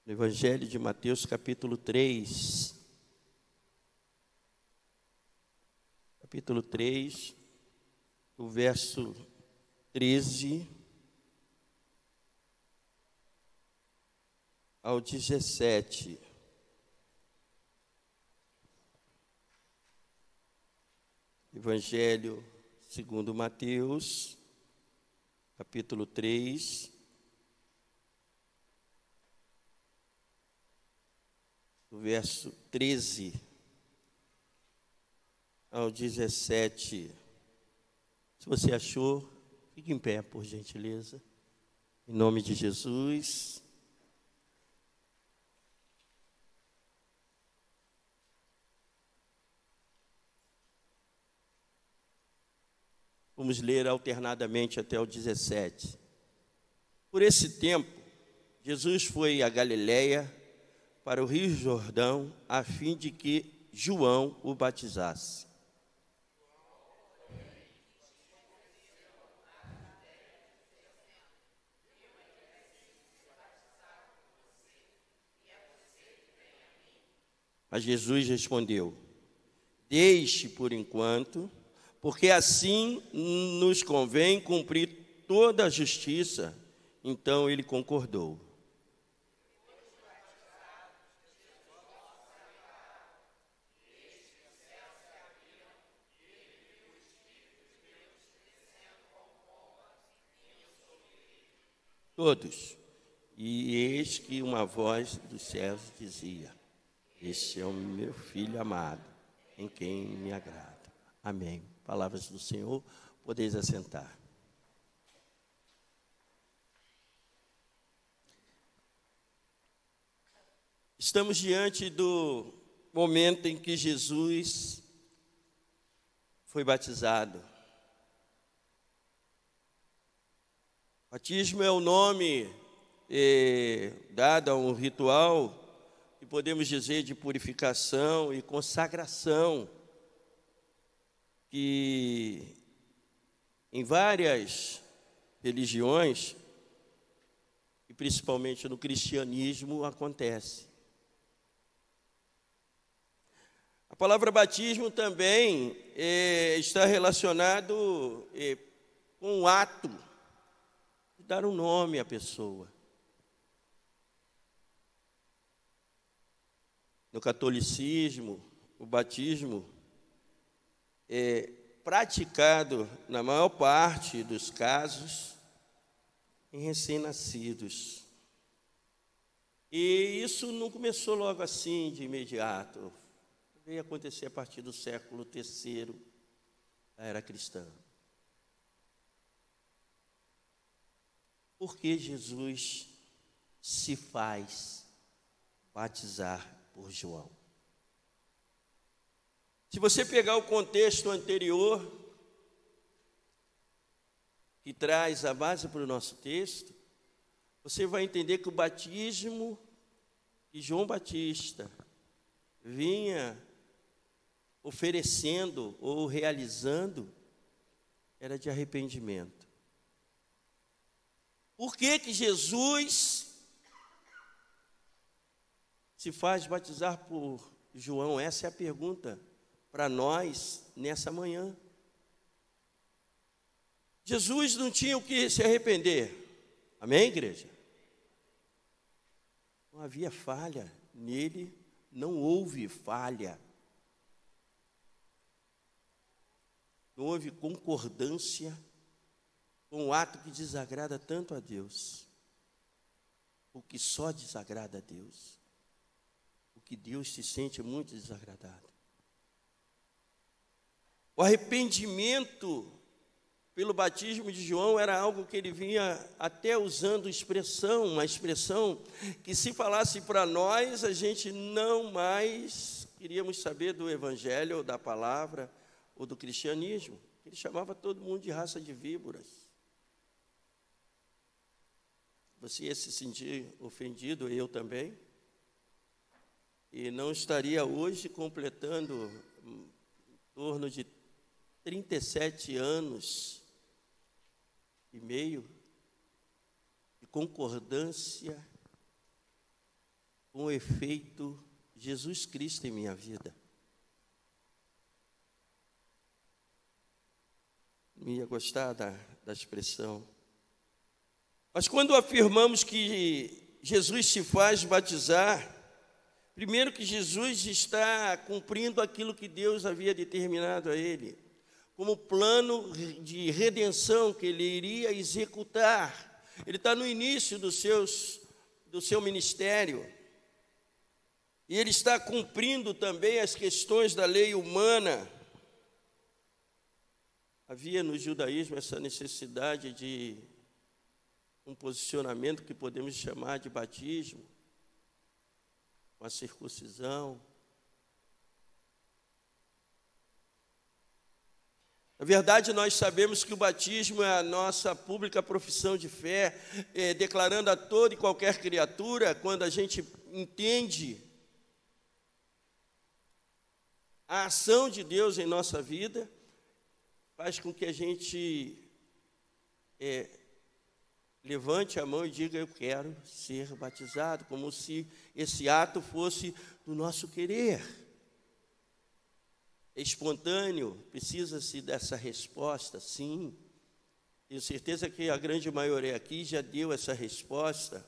no Evangelho de Mateus, capítulo 3. Capítulo 3, o verso 13 ao 17. Evangelho segundo Mateus, capítulo 3, do verso 13 ao 17. Se você achou, fique em pé, por gentileza. Em nome de Jesus. Vamos ler alternadamente até o 17. Por esse tempo, Jesus foi a Galiléia, para o Rio Jordão, a fim de que João o batizasse. Mas Jesus respondeu: deixe por enquanto, porque assim nos convém cumprir toda a justiça. Então ele concordou. Todos. E eis que uma voz dos céus dizia: este é o meu filho amado, em quem me agrada. Amém. Palavras do Senhor, podeis assentar. Estamos diante do momento em que Jesus foi batizado. Batismo é o nome dado a um ritual que podemos dizer de purificação e consagração, que em várias religiões, e principalmente no cristianismo, acontece. A palavra batismo também está relacionado com o ato de dar um nome à pessoa. No catolicismo, o batismo é praticado, na maior parte dos casos, em recém-nascidos. E isso não começou logo assim, de imediato. Veio acontecer a partir do século III da era cristã. Por que Jesus se faz batizar por João? Se você pegar o contexto anterior, que traz a base para o nosso texto, você vai entender que o batismo que João Batista vinha oferecendo ou realizando era de arrependimento. Por que que Jesus se faz batizar por João? Essa é a pergunta para nós nessa manhã. Jesus não tinha o que se arrepender. Amém, igreja? Não havia falha nele, não houve falha. Não houve concordância com o ato que desagrada tanto a Deus, o que só desagrada a Deus, o que Deus se sente muito desagradado. O arrependimento pelo batismo de João era algo que ele vinha até usando uma expressão que, se falasse para nós, a gente não mais queríamos saber do evangelho ou da palavra ou do cristianismo. Ele chamava todo mundo de raça de víboras. Você ia se sentir ofendido, eu também, e não estaria hoje completando em torno de 37 anos e meio de concordância com o efeito Jesus Cristo em minha vida. Não ia gostar da expressão. Mas quando afirmamos que Jesus se faz batizar, primeiro que Jesus está cumprindo aquilo que Deus havia determinado a ele, como plano de redenção que ele iria executar. Ele está no início do seu ministério. E ele está cumprindo também as questões da lei humana. Havia no judaísmo essa necessidade de um posicionamento que podemos chamar de batismo, uma circuncisão. Na verdade, nós sabemos que o batismo é a nossa pública profissão de fé, declarando a toda e qualquer criatura, quando a gente entende a ação de Deus em nossa vida, faz com que a gente levante a mão e diga: eu quero ser batizado, como se esse ato fosse do nosso querer. É espontâneo, precisa-se dessa resposta, sim. Tenho certeza que a grande maioria aqui já deu essa resposta.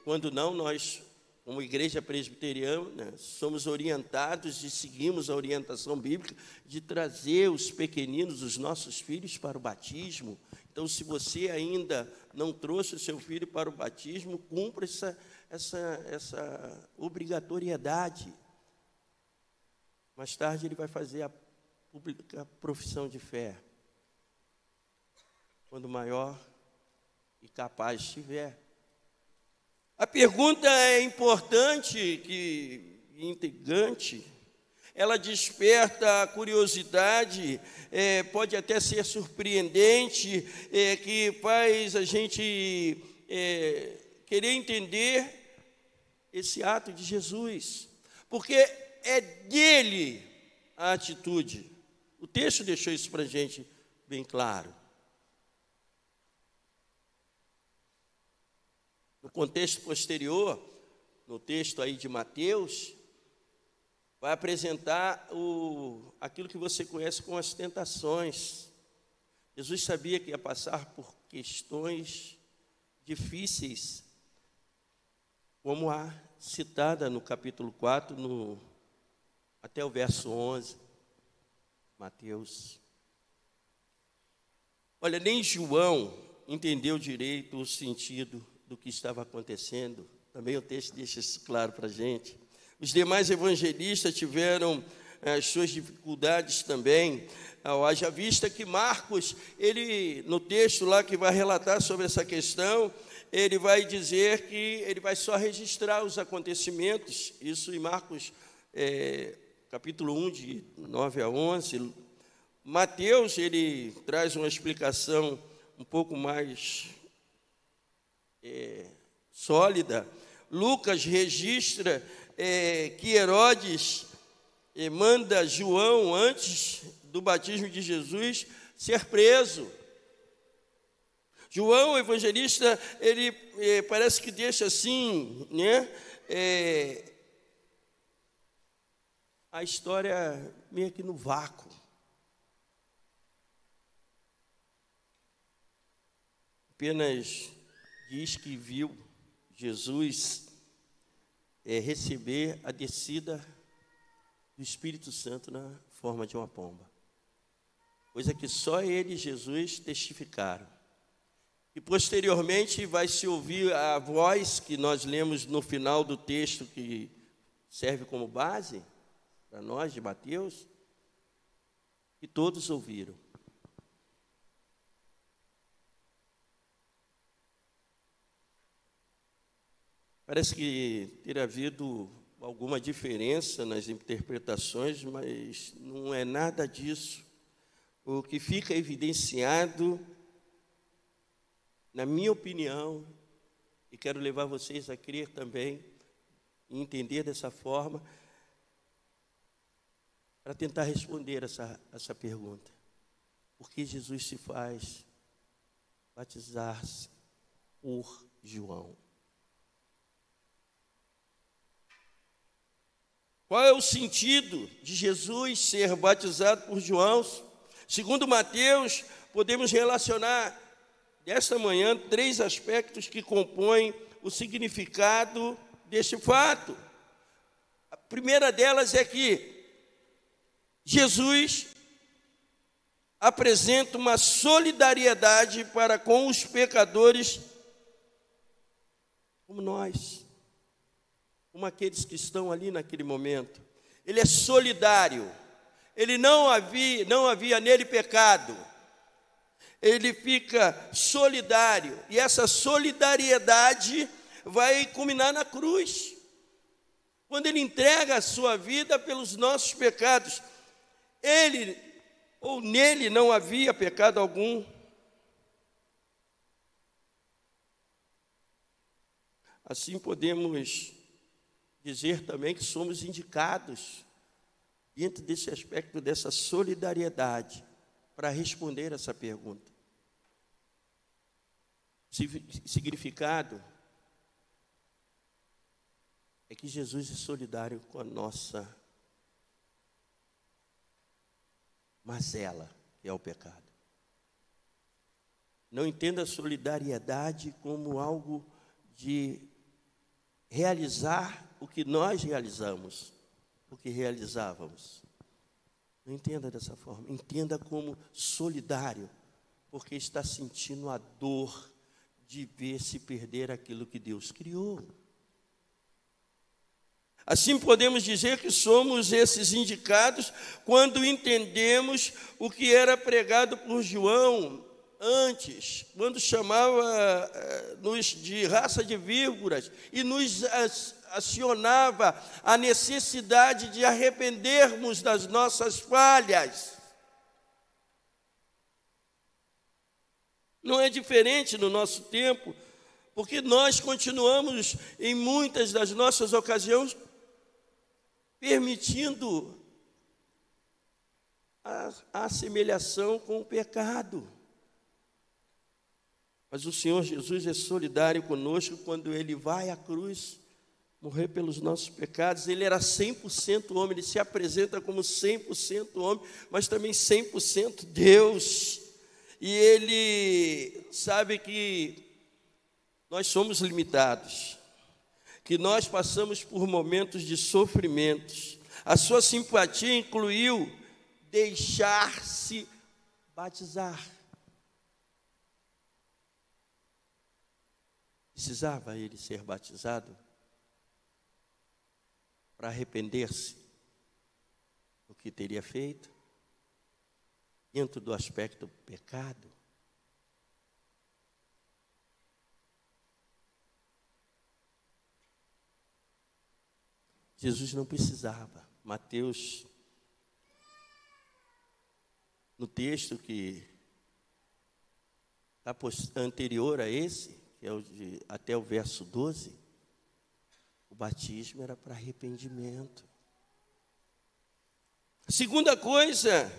Quando não, nós, como igreja presbiteriana, somos orientados e seguimos a orientação bíblica de trazer os pequeninos, os nossos filhos, para o batismo. Então, se você ainda não trouxe o seu filho para o batismo, cumpra essa obrigatoriedade. Mais tarde ele vai fazer a pública profissão de fé, quando maior e capaz estiver. A pergunta é importante e intrigante. Ela desperta a curiosidade, pode até ser surpreendente, que faz a gente querer entender esse ato de Jesus, porque é dele a atitude. O texto deixou isso para a gente bem claro. No contexto posterior, no texto aí de Mateus, vai apresentar aquilo que você conhece como as tentações. Jesus sabia que ia passar por questões difíceis, como a citada no capítulo 4, até o verso 11, Mateus. Olha, nem João entendeu direito o sentido do que estava acontecendo. Também o texto deixa isso claro para a gente. Os demais evangelistas tiveram as suas dificuldades também. Haja vista que Marcos, ele, no texto lá que vai relatar sobre essa questão, ele vai dizer que ele vai só registrar os acontecimentos. Isso em Marcos, capítulo 1, de 9 a 11. Mateus, ele traz uma explicação um pouco mais sólida. Lucas registra que Herodes manda João, antes do batismo de Jesus, ser preso. João, o evangelista, ele parece que deixa assim, né? A história meio que no vácuo. Apenas diz que viu Jesus receber a descida do Espírito Santo na forma de uma pomba. Coisa que só ele e Jesus testificaram. E posteriormente vai se ouvir a voz que nós lemos no final do texto, que serve como base para nós, de Mateus, que todos ouviram. Parece que ter havido alguma diferença nas interpretações, mas não é nada disso. O que fica evidenciado, na minha opinião, e quero levar vocês a crer também, e entender dessa forma, para tentar responder essa pergunta. Por que Jesus se faz batizar-se por João? Qual é o sentido de Jesus ser batizado por João? Segundo Mateus, podemos relacionar desta manhã 3 aspectos que compõem o significado deste fato. A primeira delas é que Jesus apresenta uma solidariedade para com os pecadores como nós, como aqueles que estão ali naquele momento. Ele é solidário. Ele não havia nele pecado. Ele fica solidário. E essa solidariedade vai culminar na cruz, quando ele entrega a sua vida pelos nossos pecados. Ele ou nele não havia pecado algum. Assim podemos dizer também que somos indicados dentro desse aspecto dessa solidariedade para responder essa pergunta. Significado é que Jesus é solidário com a nossa mazela, que é o pecado. Não entenda a solidariedade como algo de realizar o que nós realizamos, o que realizávamos. Não entenda dessa forma. Entenda como solidário, porque está sentindo a dor de ver se perder aquilo que Deus criou. Assim podemos dizer que somos esses indicados quando entendemos o que era pregado por João antes, quando chamava-nos de raça de víboras e nos acionava a necessidade de arrependermos das nossas falhas. Não é diferente no nosso tempo, porque nós continuamos, em muitas das nossas ocasiões, permitindo a assemelhação com o pecado. Mas o Senhor Jesus é solidário conosco quando Ele vai à cruz morrer pelos nossos pecados. Ele era 100% homem, Ele se apresenta como 100% homem, mas também 100% Deus. E Ele sabe que nós somos limitados, que nós passamos por momentos de sofrimentos. A sua simpatia incluiu deixar-se batizar. Precisava ele ser batizado para arrepender-se do que teria feito, dentro do aspecto do pecado. Jesus não precisava. Mateus, no texto que está anterior a esse, que é até o verso 12, o batismo era para arrependimento. A segunda coisa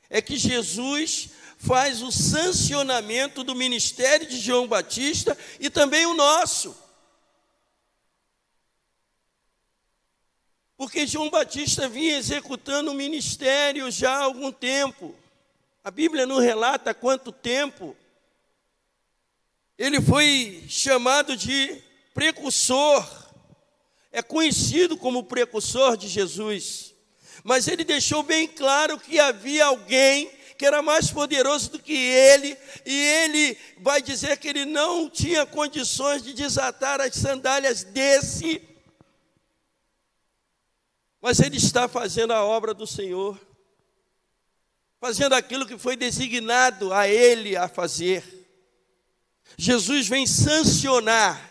é que Jesus faz o sancionamento do ministério de João Batista e também o nosso. Porque João Batista vinha executando o ministério já há algum tempo. A Bíblia não relata quanto tempo. Ele foi chamado de precursor. É conhecido como precursor de Jesus. Mas ele deixou bem claro que havia alguém que era mais poderoso do que ele, e ele vai dizer que ele não tinha condições de desatar as sandálias desse, mas ele está fazendo a obra do Senhor, fazendo aquilo que foi designado a ele a fazer. Jesus vem sancionar.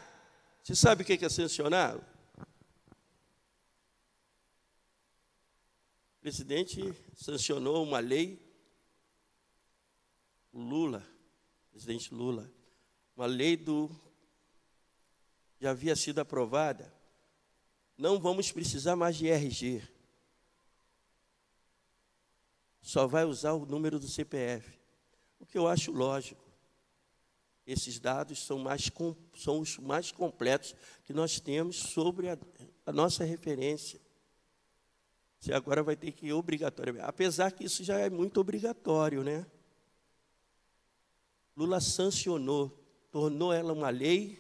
Você sabe o que é sancionar? O presidente sancionou uma lei, presidente Lula, uma lei já havia sido aprovada. Não vamos precisar mais de RG. Só vai usar o número do CPF. O que eu acho lógico. Esses dados são os mais completos que nós temos sobre a nossa referência. Você agora vai ter que ir obrigatoriamente. Apesar que isso já é muito obrigatório, né? Lula sancionou, tornou ela uma lei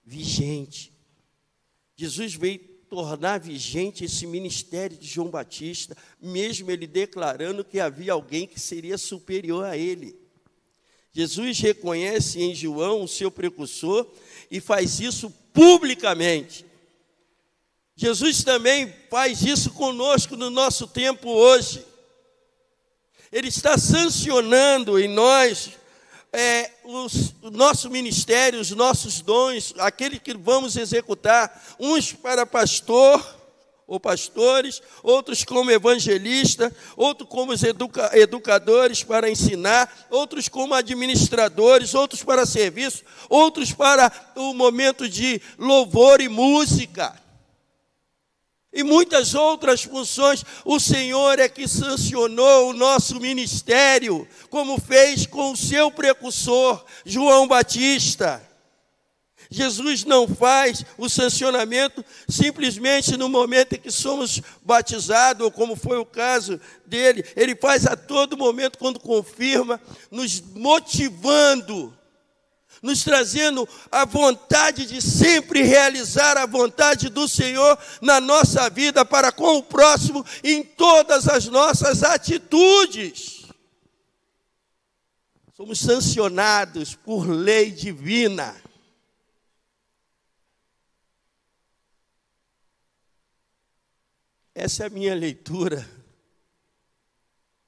vigente. Jesus veio tornar vigente esse ministério de João Batista, mesmo ele declarando que havia alguém que seria superior a ele. Jesus reconhece em João o seu precursor e faz isso publicamente. Jesus também faz isso conosco no nosso tempo hoje. Ele está sancionando em nós o nosso ministério, os nossos dons, aquele que vamos executar, uns para pastor ou pastores, outros como evangelista, outros como educadores para ensinar, outros como administradores, outros para serviço, outros para o momento de louvor e música. E muitas outras funções, o Senhor é que sancionou o nosso ministério, como fez com o seu precursor, João Batista. Jesus não faz o sancionamento simplesmente no momento em que somos batizados, ou como foi o caso dele. Ele faz a todo momento quando confirma, nos motivando, nos trazendo a vontade de sempre realizar a vontade do Senhor na nossa vida, para com o próximo, em todas as nossas atitudes. Somos sancionados por lei divina. Essa é a minha leitura.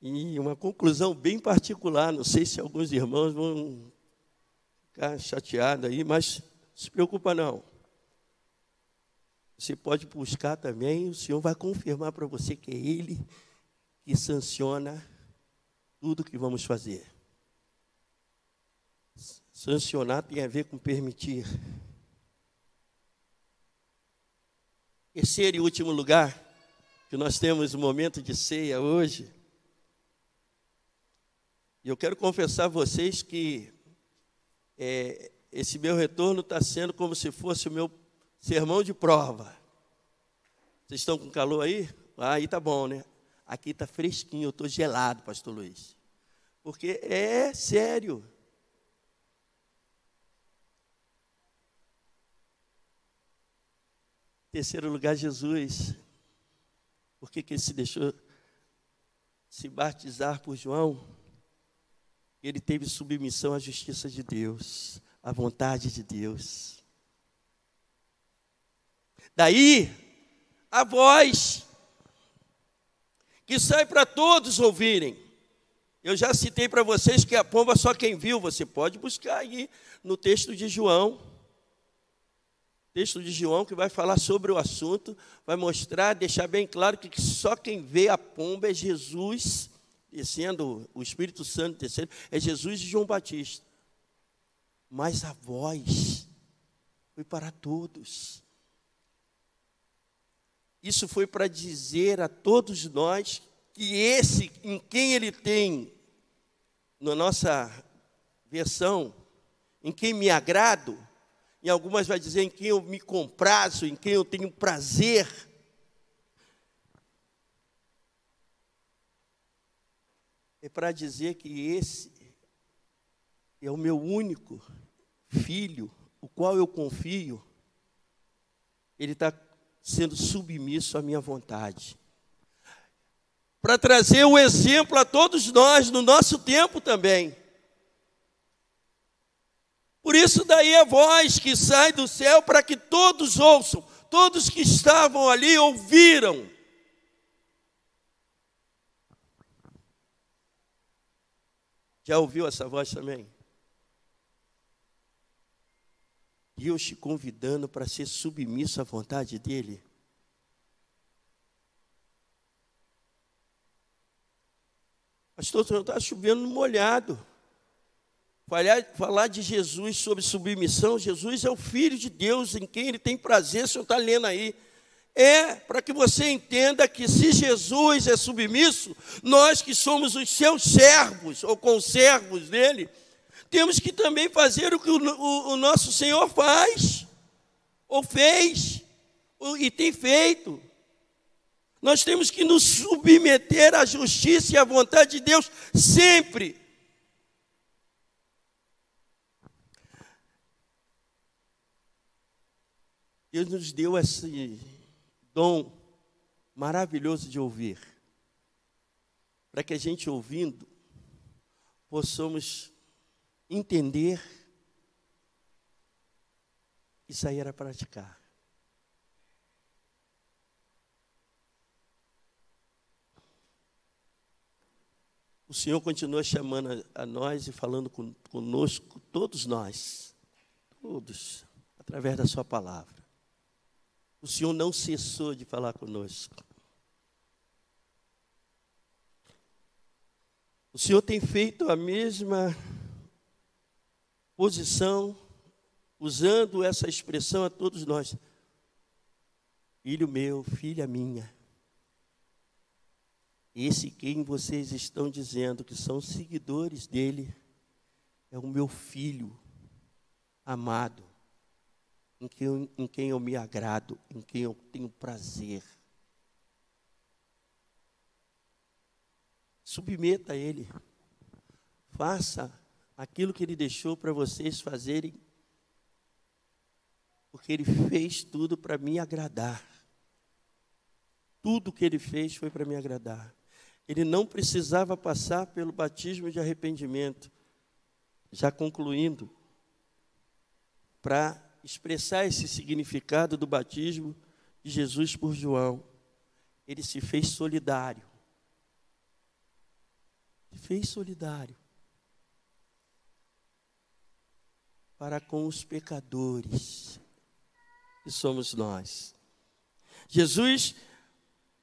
E uma conclusão bem particular, não sei se alguns irmãos vão ficar chateado aí, mas não se preocupa não. Você pode buscar também, o Senhor vai confirmar para você que é Ele que sanciona tudo que vamos fazer. Sancionar tem a ver com permitir. Terceiro e último lugar, que nós temos um momento de ceia hoje. E eu quero confessar a vocês que esse meu retorno está sendo como se fosse o meu sermão de prova. Vocês estão com calor aí? Aí tá bom, né? Aqui está fresquinho, eu estou gelado, pastor Luiz. Porque é sério. Em terceiro lugar, Jesus. Por que ele se deixou se batizar por João? Ele teve submissão à justiça de Deus, à vontade de Deus. Daí, a voz que sai para todos ouvirem. Eu já citei para vocês que a pomba só quem viu, você pode buscar aí no texto de João. Texto de João que vai falar sobre o assunto, vai mostrar, deixar bem claro que só quem vê a pomba é Jesus descendo, o Espírito Santo descendo, é Jesus e João Batista. Mas a voz foi para todos. Isso foi para dizer a todos nós que esse em quem ele tem, na nossa versão, em quem me agrado, em algumas vai dizer em quem eu me comprazo, em quem eu tenho prazer. É para dizer que esse é o meu único filho, o qual eu confio. Ele está sendo submisso à minha vontade. Para trazer o exemplo a todos nós, no nosso tempo também. Por isso daí a voz que sai do céu para que todos ouçam, todos que estavam ali ouviram. Já ouviu essa voz também? Deus te convidando para ser submisso à vontade dEle. Pastor, não está chovendo no molhado. Falar de Jesus sobre submissão, Jesus é o Filho de Deus, em quem Ele tem prazer, o senhor está lendo aí. É para que você entenda que se Jesus é submisso, nós que somos os seus servos, ou conservos dele, temos que também fazer o que o nosso Senhor faz, ou fez, e tem feito. Nós temos que nos submeter à justiça e à vontade de Deus sempre. Deus nos deu esse dom maravilhoso de ouvir, para que a gente ouvindo, possamos entender e sair a praticar. O Senhor continua chamando a nós e falando conosco, todos nós, todos, através da sua palavra. O Senhor não cessou de falar conosco. O Senhor tem feito a mesma posição, usando essa expressão a todos nós. Filho meu, filha minha. Esse quem vocês estão dizendo que são seguidores dele é o meu filho amado, em quem eu me agrado, em quem eu tenho prazer. Submeta a ele. Faça aquilo que ele deixou para vocês fazerem, porque ele fez tudo para me agradar. Tudo que ele fez foi para me agradar. Ele não precisava passar pelo batismo de arrependimento. Já concluindo, para expressar esse significado do batismo de Jesus por João, ele se fez solidário. Se fez solidário para com os pecadores, que somos nós. Jesus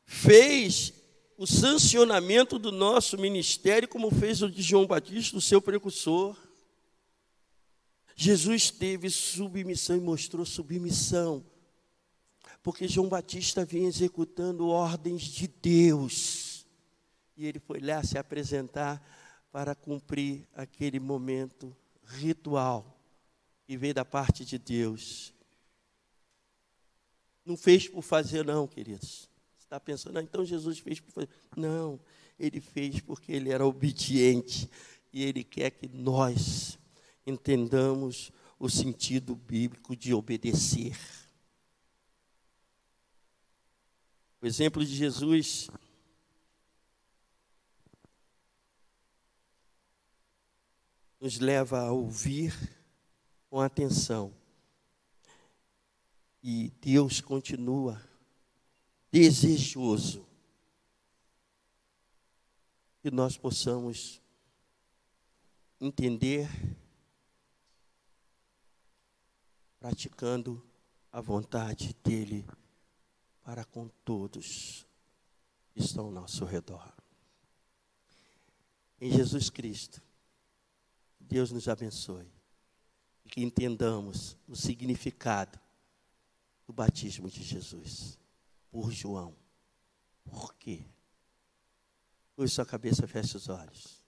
fez o sancionamento do nosso ministério, como fez o de João Batista, o seu precursor. Jesus teve submissão e mostrou submissão, porque João Batista vinha executando ordens de Deus, e ele foi lá se apresentar para cumprir aquele momento ritual que veio da parte de Deus. Não fez por fazer não, queridos. Você está pensando, então Jesus fez por fazer. Não, ele fez porque ele era obediente, e ele quer que nós entendamos o sentido bíblico de obedecer. O exemplo de Jesus nos leva a ouvir com atenção. E Deus continua desejoso que nós possamos entender, praticando a vontade dEle para com todos que estão ao nosso redor. Em Jesus Cristo, Deus nos abençoe e que entendamos o significado do batismo de Jesus por João. Por quê? Curve sua cabeça, feche os olhos.